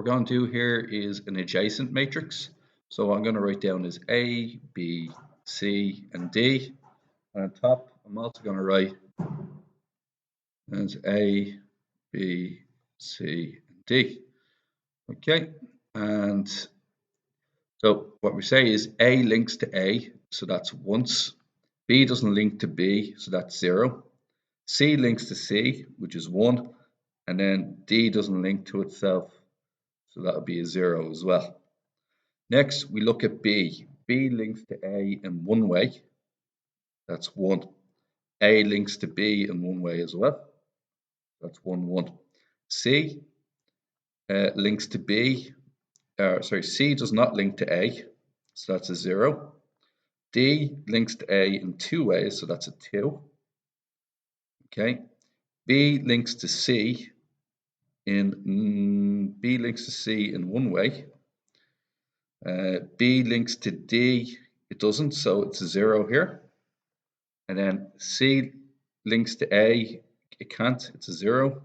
we're going to do here is an adjacent matrix. So what I'm going to write down is A, B, C, and D. And on top, I'm also going to write as A, B, C, and D. Okay, and so what we say is A links to A, so that's once. B doesn't link to B, so that's 0. C links to C, which is 1. And then D doesn't link to itself, so that would be a 0 as well. Next, we look at B. B links to A in one way. That's 1. A links to B in one way as well. That's 1, 1. C links to B. C does not link to A, so that's a 0. D links to A in two ways, so that's a 2. Okay. B links to C in one way. B links to D, it doesn't, so it's a 0 here. And then C links to A, it can't, it's a 0.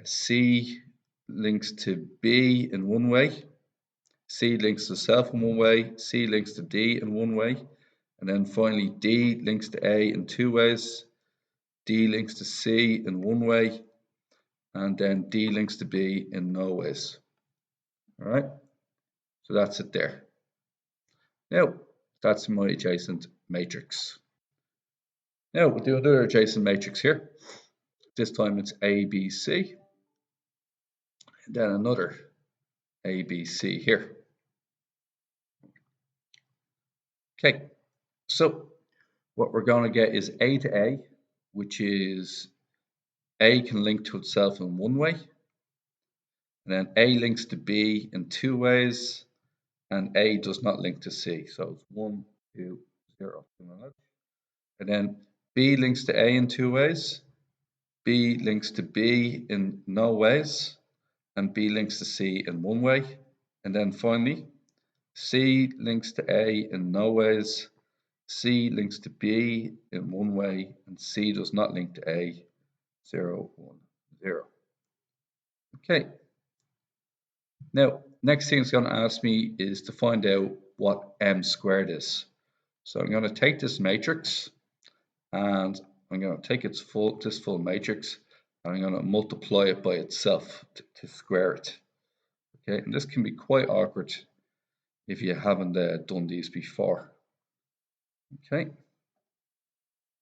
C links to B in one way. C links to self in one way. C links to D in one way. And then finally, D links to A in two ways. D links to C in one way. And then D links to B in no ways. All right, so that's it there. Now, that's my adjacent matrix. Now, we'll do another adjacent matrix here. This time it's A, B, C. And then another A, B, C here. Okay, so what we're going to get is A to A, which is A can link to itself in one way. And then A links to B in two ways. And A does not link to C. So it's 1, 2, 0. And then B links to A in two ways. B links to B in no ways. And B links to C in one way. And then finally, C links to A in no ways. C links to B in one way, and C does not link to A, 0, 1, 0. Okay. Now, next thing it's going to ask me is to find out what m squared is. So I'm going to take this matrix, and I'm going to take this full matrix, and I'm going to multiply it by itself to square it. Okay, and this can be quite awkward if you haven't done these before. Okay,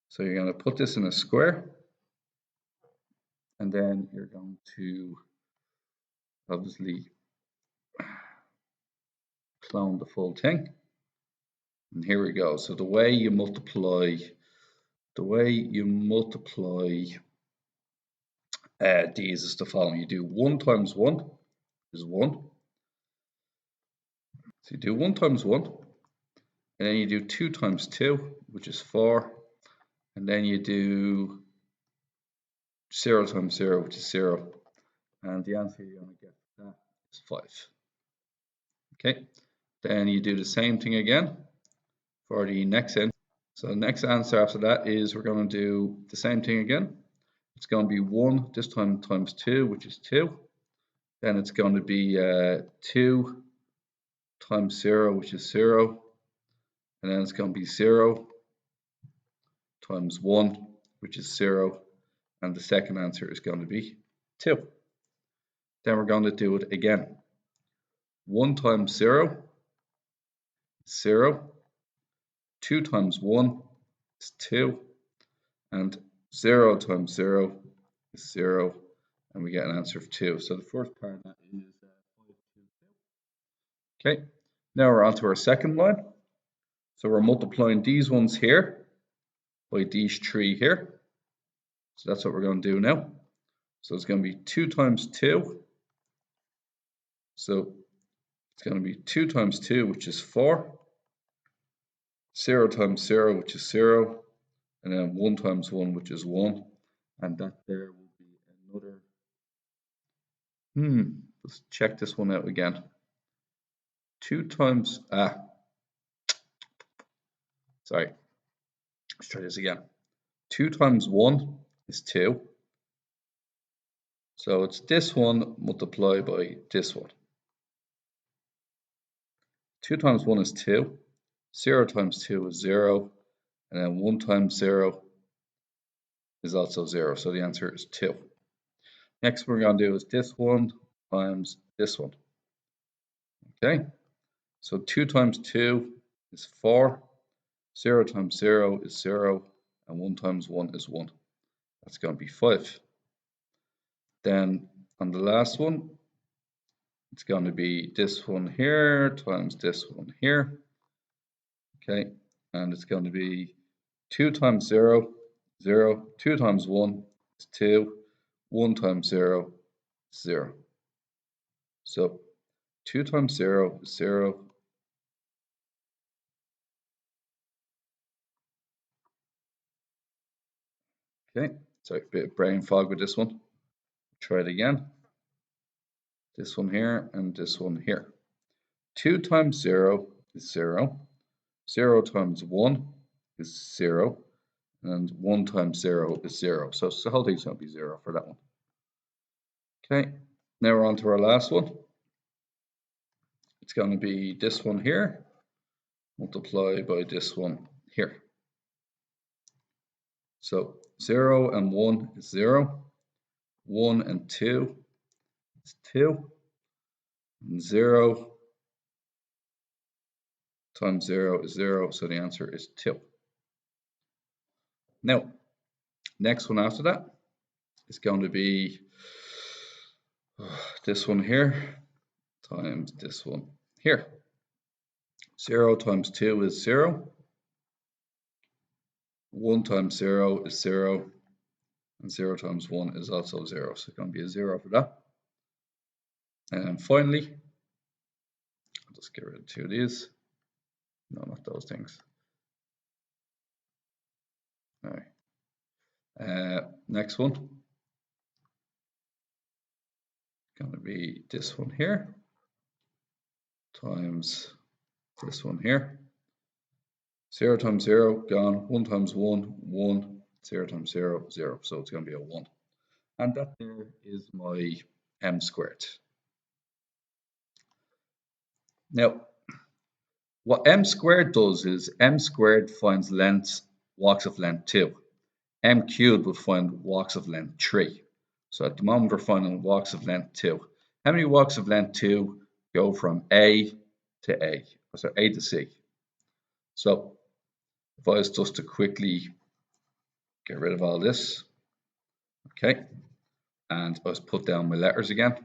so you're going to put this in a square, and then you're going to obviously clone the full thing. And here we go. So the way you multiply these is the following. You do 1 times 1 is 1. So you do 1 times 1, and then you do 2 times 2, which is 4, and then you do 0 times 0, which is 0, and the answer you're going to get for that is 5. Okay, then you do the same thing again for the next end. So the next answer after that is we're going to do the same thing again. It's going to be 1 this time times 2, which is 2. Then it's going to be 2 times 0, which is 0. And then it's going to be 0 times 1, which is 0. And the second answer is going to be 2. Then we're going to do it again. 1 times 0 is 0. 2 times 1 is 2. And 0 times 0 is 0. And we get an answer of 2. So the first part of that is 5, 2, 2. Okay, now we're on to our second line. So we're multiplying these ones here by these 3 here. So that's what we're going to do now. So it's going to be 2 times 2. So it's going to be 2 times 2, which is 4. 0 times 0, which is 0. And then 1 times 1, which is 1. And that there will be another. Let's check this one out again. 2 times, sorry. Let's try this again. 2 times 1 is 2. So it's this one multiplied by this one. 2 times 1 is 2. 0 times 2 is 0. And then 1 times 0 is also 0. So the answer is 2. Next we're going to do is this one times this one. Okay. So 2 times 2 is 4. 0 times 0 is 0. And 1 times 1 is 1. That's going to be 5. Then on the last one, it's going to be this one here times this one here. Okay, and it's going to be 2 times 0, 0. 2 times 1 is 2. 1 times 0 is 0. So 2 times 0 is 0. Okay, so a bit of brain fog with this one. Try it again. This one here and this one here. 2 times 0 is 0. 0 times 1 is 0. And 1 times 0 is 0. So the whole thing's going to be 0 for that one. Okay, now we're on to our last one. It's going to be this one here multiplied by this one here. So 0 and 1 is 0. 1 and 2 is 2. And 0 times 0 is 0. So the answer is 2. Now, next one after that is going to be this one here times this one here. 0 times 2 is 0. 1 times 0 is 0. And 0 times 1 is also 0. So it's going to be a 0 for that. And finally, I'll just get rid of 2 of these. No, not those things. All right. Next one. Going to be this one here times this one here. 0 times 0, gone. 1 times 1, 1. 0 times 0, 0. So it's going to be a 1. And that there is my m squared. Now, what m squared does is m squared finds lengths, walks of length 2. M cubed would find walks of length 3. So at the moment we're finding walks of length 2. How many walks of length 2 go from A to A? So A to C. So if I was just to quickly get rid of all this, okay, and I was put down my letters again.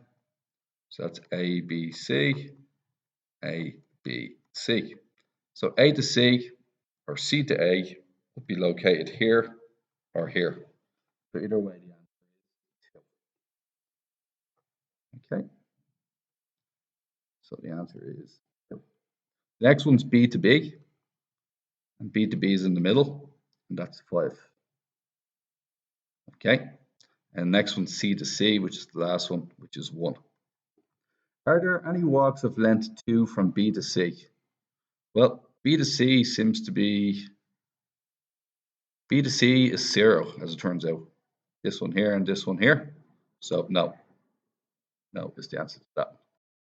So that's A, B, C, A, B, C. So A to C or C to A would be located here or here. So either way, the answer is 2. Okay. So the answer is 2. The next one's B to B. And B to B is in the middle. And that's 5. Okay. And next one's C to C, which is the last one, which is 1. Are there any walks of length 2 from B to C? Well, B to C seems to be, B to C is 0, as it turns out. This one here and this one here. So no. No is the answer to that.